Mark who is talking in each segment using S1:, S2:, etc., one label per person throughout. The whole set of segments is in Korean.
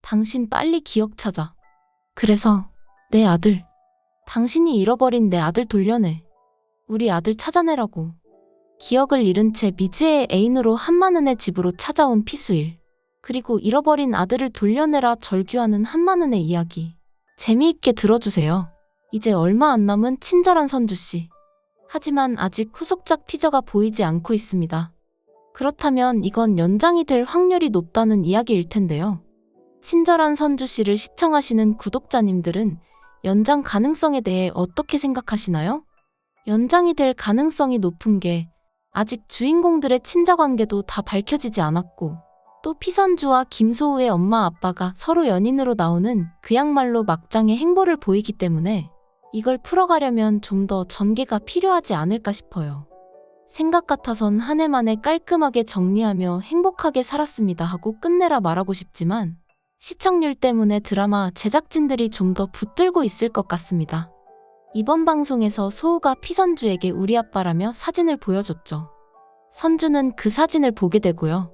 S1: 당신 빨리 기억 찾아. 그래서 내 아들, 당신이 잃어버린 내 아들 돌려내. 우리 아들 찾아내라고. 기억을 잃은 채 미지의 애인으로 한마는의 집으로 찾아온 피수일. 그리고 잃어버린 아들을 돌려내라 절규하는 한마는의 이야기. 재미있게 들어주세요. 이제 얼마 안 남은 친절한 선주씨. 하지만 아직 후속작 티저가 보이지 않고 있습니다. 그렇다면 이건 연장이 될 확률이 높다는 이야기일 텐데요. 친절한 선주씨를 시청하시는 구독자님들은 연장 가능성에 대해 어떻게 생각하시나요? 연장이 될 가능성이 높은 게 아직 주인공들의 친자관계도 다 밝혀지지 않았고, 또 피선주와 김소우의 엄마 아빠가 서로 연인으로 나오는 그야말로 막장의 행보를 보이기 때문에 이걸 풀어가려면 좀 더 전개가 필요하지 않을까 싶어요. 생각 같아선 한 해 만에 깔끔하게 정리하며 행복하게 살았습니다 하고 끝내라 말하고 싶지만 시청률 때문에 드라마 제작진들이 좀 더 붙들고 있을 것 같습니다. 이번 방송에서 소우가 피선주에게 우리 아빠라며 사진을 보여줬죠. 선주는 그 사진을 보게 되고요.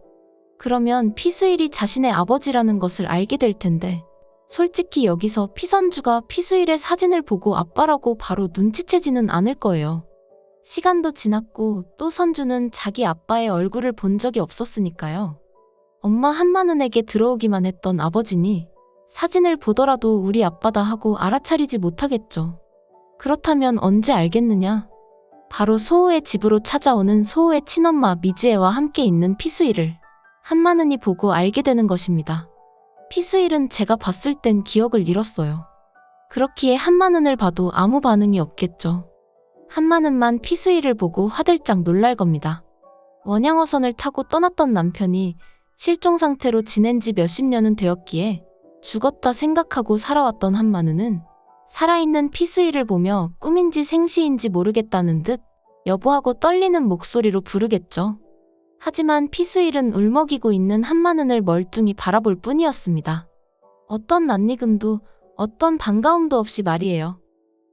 S1: 그러면 피수일이 자신의 아버지라는 것을 알게 될 텐데, 솔직히 여기서 피선주가 피수일의 사진을 보고 아빠라고 바로 눈치채지는 않을 거예요. 시간도 지났고 또 선주는 자기 아빠의 얼굴을 본 적이 없었으니까요. 엄마 한마는에게 들어오기만 했던 아버지니 사진을 보더라도 우리 아빠다 하고 알아차리지 못하겠죠. 그렇다면 언제 알겠느냐? 바로 소우의 집으로 찾아오는 소우의 친엄마 미지애와 함께 있는 피수일을 한마는이 보고 알게 되는 것입니다. 피수일은 제가 봤을 땐 기억을 잃었어요. 그렇기에 한마는을 봐도 아무 반응이 없겠죠. 한마는만 피수일을 보고 화들짝 놀랄 겁니다. 원양어선을 타고 떠났던 남편이 실종 상태로 지낸 지 몇십 년은 되었기에 죽었다 생각하고 살아왔던 한마는은 살아있는 피수일을 보며 꿈인지 생시인지 모르겠다는 듯 여보하고 떨리는 목소리로 부르겠죠. 하지만 피수일은 울먹이고 있는 한마는을 멀뚱히 바라볼 뿐이었습니다. 어떤 낯익음도 어떤 반가움도 없이 말이에요.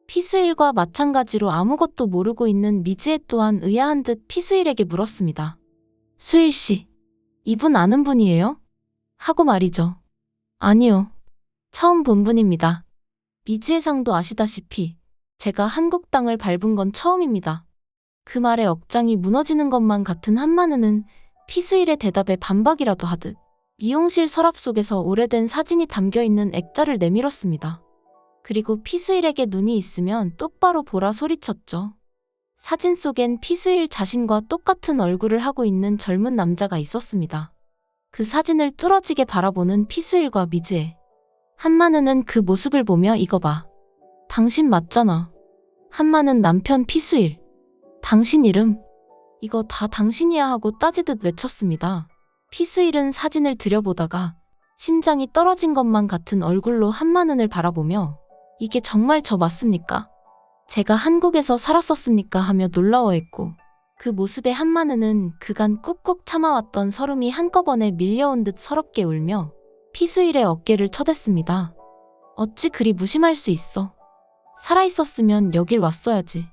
S1: 피수일과 마찬가지로 아무것도 모르고 있는 미지애 또한 의아한 듯 피수일에게 물었습니다. 수일씨, 이분 아는 분이에요? 하고 말이죠. 아니요. 처음 본 분입니다. 미지애상도 아시다시피 제가 한국 땅을 밟은 건 처음입니다. 그 말에 억장이 무너지는 것만 같은 한마는은 피수일의 대답에 반박이라도 하듯 미용실 서랍 속에서 오래된 사진이 담겨있는 액자를 내밀었습니다. 그리고 피수일에게 눈이 있으면 똑바로 보라 소리쳤죠. 사진 속엔 피수일 자신과 똑같은 얼굴을 하고 있는 젊은 남자가 있었습니다. 그 사진을 뚫어지게 바라보는 피수일과 미지애. 한마는은 그 모습을 보며 이거 봐. 당신 맞잖아. 한마는 남편 피수일. 당신 이름? 이거 다 당신이야 하고 따지듯 외쳤습니다. 피수일은 사진을 들여보다가 심장이 떨어진 것만 같은 얼굴로 한마는을 바라보며 이게 정말 저 맞습니까? 제가 한국에서 살았었습니까? 하며 놀라워했고 그 모습에 한마는은 그간 꾹꾹 참아왔던 서름이 한꺼번에 밀려온 듯 서럽게 울며 피수일의 어깨를 쳐댔습니다. 어찌 그리 무심할 수 있어. 살아있었으면 여길 왔어야지.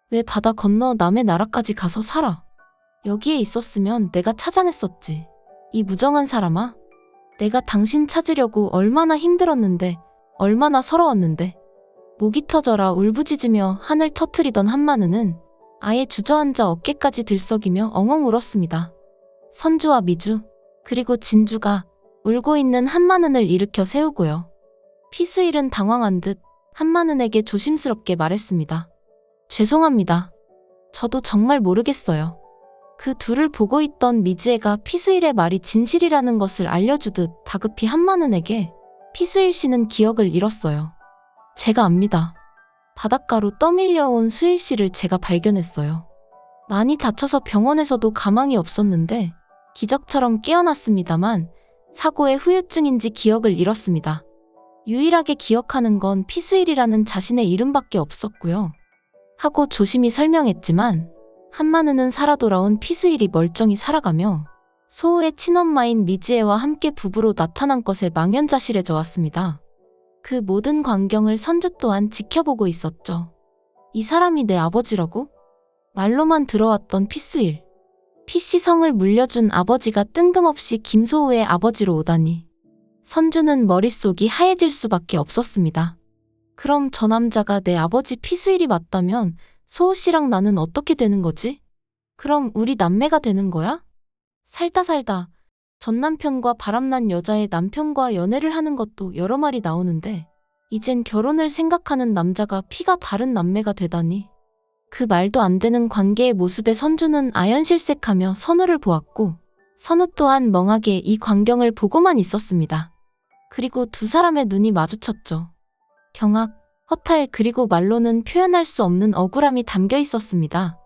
S1: 왜 바다 건너 남의 나라까지 가서 살아? 여기에 있었으면 내가 찾아냈었지. 이 무정한 사람아. 내가 당신 찾으려고 얼마나 힘들었는데, 얼마나 서러웠는데. 목이 터져라 울부짖으며 하늘 터트리던 한마는은 아예 주저앉아 어깨까지 들썩이며 엉엉 울었습니다. 선주와 미주, 그리고 진주가 울고 있는 한마는을 일으켜 세우고요. 피수일은 당황한 듯 한마는에게 조심스럽게 말했습니다. 죄송합니다. 저도 정말 모르겠어요. 그 둘을 보고 있던 미지애가 피수일의 말이 진실이라는 것을 알려주듯 다급히 한마는에게 피수일 씨는 기억을 잃었어요. 제가 압니다. 바닷가로 떠밀려온 수일 씨를 제가 발견했어요. 많이 다쳐서 병원에서도 가망이 없었는데 기적처럼 깨어났습니다만 사고의 후유증인지 기억을 잃었습니다. 유일하게 기억하는 건 피수일이라는 자신의 이름밖에 없었고요. 하고 조심히 설명했지만 한마는은 살아 돌아온 피수일이 멀쩡히 살아가며 소우의 친엄마인 미지애와 함께 부부로 나타난 것에 망연자실해져 왔습니다. 그 모든 광경을 선주 또한 지켜보고 있었죠. 이 사람이 내 아버지라고? 말로만 들어왔던 피수일. 피씨성을 물려준 아버지가 뜬금없이 김소우의 아버지로 오다니. 선주는 머릿속이 하얘질 수밖에 없었습니다. 그럼 저 남자가 내 아버지 피수일이 맞다면 소호 씨랑 나는 어떻게 되는 거지? 그럼 우리 남매가 되는 거야? 살다 살다 전 남편과 바람난 여자의 남편과 연애를 하는 것도 여러 말이 나오는데 이젠 결혼을 생각하는 남자가 피가 다른 남매가 되다니. 그 말도 안 되는 관계의 모습에 선주는 아연실색하며 선우를 보았고 선우 또한 멍하게 이 광경을 보고만 있었습니다. 그리고 두 사람의 눈이 마주쳤죠. 경악, 허탈 그리고 말로는 표현할 수 없는 억울함이 담겨 있었습니다.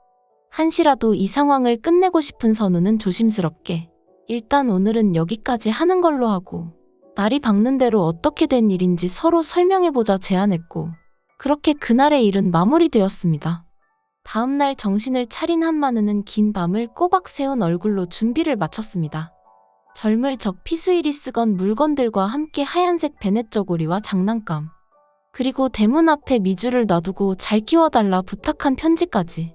S1: 한시라도 이 상황을 끝내고 싶은 선우는 조심스럽게 일단 오늘은 여기까지 하는 걸로 하고 날이 밝는 대로 어떻게 된 일인지 서로 설명해보자 제안했고 그렇게 그날의 일은 마무리되었습니다. 다음날 정신을 차린 한마누는 긴 밤을 꼬박 새운 얼굴로 준비를 마쳤습니다. 젊을 적 피수일이 쓰건 물건들과 함께 하얀색 베넷 저고리와 장난감 그리고 대문 앞에 미주를 놔두고 잘 키워달라 부탁한 편지까지.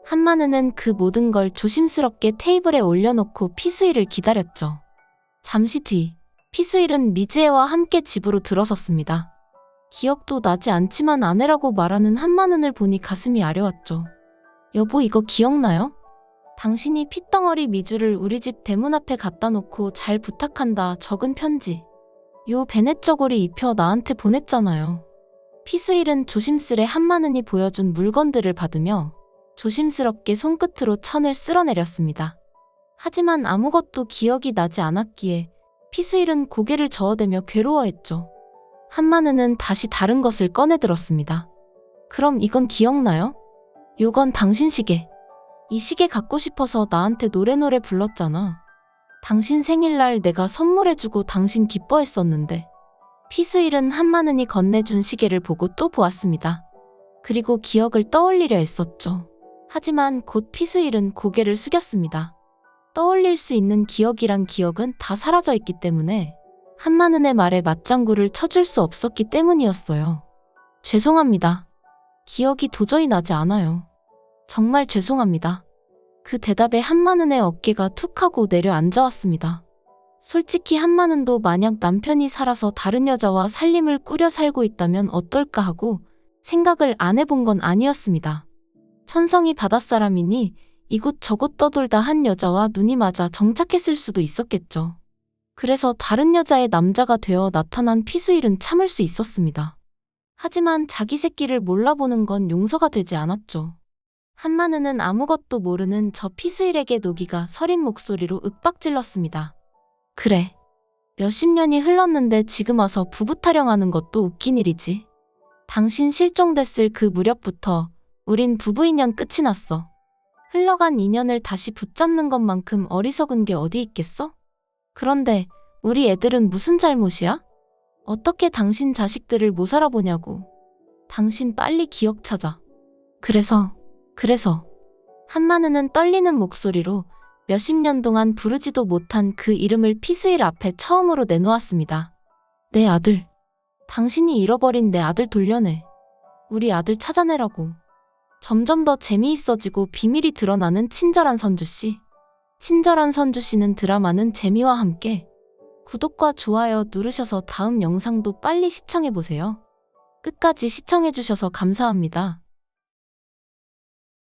S1: 한마누는 그 모든 걸 조심스럽게 테이블에 올려놓고 피수일을 기다렸죠. 잠시 뒤 피수일은 미즈애와 함께 집으로 들어섰습니다. 기억도 나지 않지만 아내라고 말하는 한마누를 보니 가슴이 아려왔죠. 여보 이거 기억나요? 당신이 핏덩어리 미주를 우리 집 대문 앞에 갖다 놓고 잘 부탁한다 적은 편지. 요 베넷 저고리 입혀 나한테 보냈잖아요. 피수일은 조심스레 한마누이 보여준 물건들을 받으며 조심스럽게 손끝으로 천을 쓸어내렸습니다. 하지만 아무것도 기억이 나지 않았기에 피수일은 고개를 저어대며 괴로워했죠. 한마누는 다시 다른 것을 꺼내들었습니다. 그럼 이건 기억나요? 요건 당신 시계. 이 시계 갖고 싶어서 나한테 노래 불렀잖아. 당신 생일날 내가 선물해주고 당신 기뻐했었는데. 피수일은 한마누이 건네준 시계를 보고 또 보았습니다. 그리고 기억을 떠올리려 했었죠. 하지만 곧 피수일은 고개를 숙였습니다. 떠올릴 수 있는 기억이란 기억은 다 사라져 있기 때문에 한마누의 말에 맞장구를 쳐줄 수 없었기 때문이었어요. 죄송합니다. 기억이 도저히 나지 않아요. 정말 죄송합니다. 그 대답에 한마누의 어깨가 툭 하고 내려앉아왔습니다. 솔직히 한마누도 만약 남편이 살아서 다른 여자와 살림을 꾸려 살고 있다면 어떨까 하고 생각을 안 해본 건 아니었습니다. 천성이 바닷사람이니 이곳저곳 떠돌다 한 여자와 눈이 맞아 정착했을 수도 있었겠죠. 그래서 다른 여자의 남자가 되어 나타난 피수일은 참을 수 있었습니다. 하지만 자기 새끼를 몰라보는 건 용서가 되지 않았죠. 한마누는 아무것도 모르는 저 피수일에게 노기가 서린 목소리로 윽박질렀습니다. 그래. 몇십 년이 흘렀는데 지금 와서 부부 타령하는 것도 웃긴 일이지. 당신 실종됐을 그 무렵부터 우린 부부 인연 끝이 났어. 흘러간 인연을 다시 붙잡는 것만큼 어리석은 게 어디 있겠어? 그런데 우리 애들은 무슨 잘못이야? 어떻게 당신 자식들을 못 알아보냐고. 당신 빨리 기억 찾아. 그래서 한마누는 떨리는 목소리로 몇십 년 동안 부르지도 못한 그 이름을 피수일 앞에 처음으로 내놓았습니다. 내 아들. 당신이 잃어버린 내 아들 돌려내. 우리 아들 찾아내라고. 점점 더 재미있어지고 비밀이 드러나는 친절한 선주씨. 친절한 선주씨는 드라마는 재미와 함께 구독과 좋아요 누르셔서 다음 영상도 빨리 시청해보세요. 끝까지 시청해주셔서 감사합니다.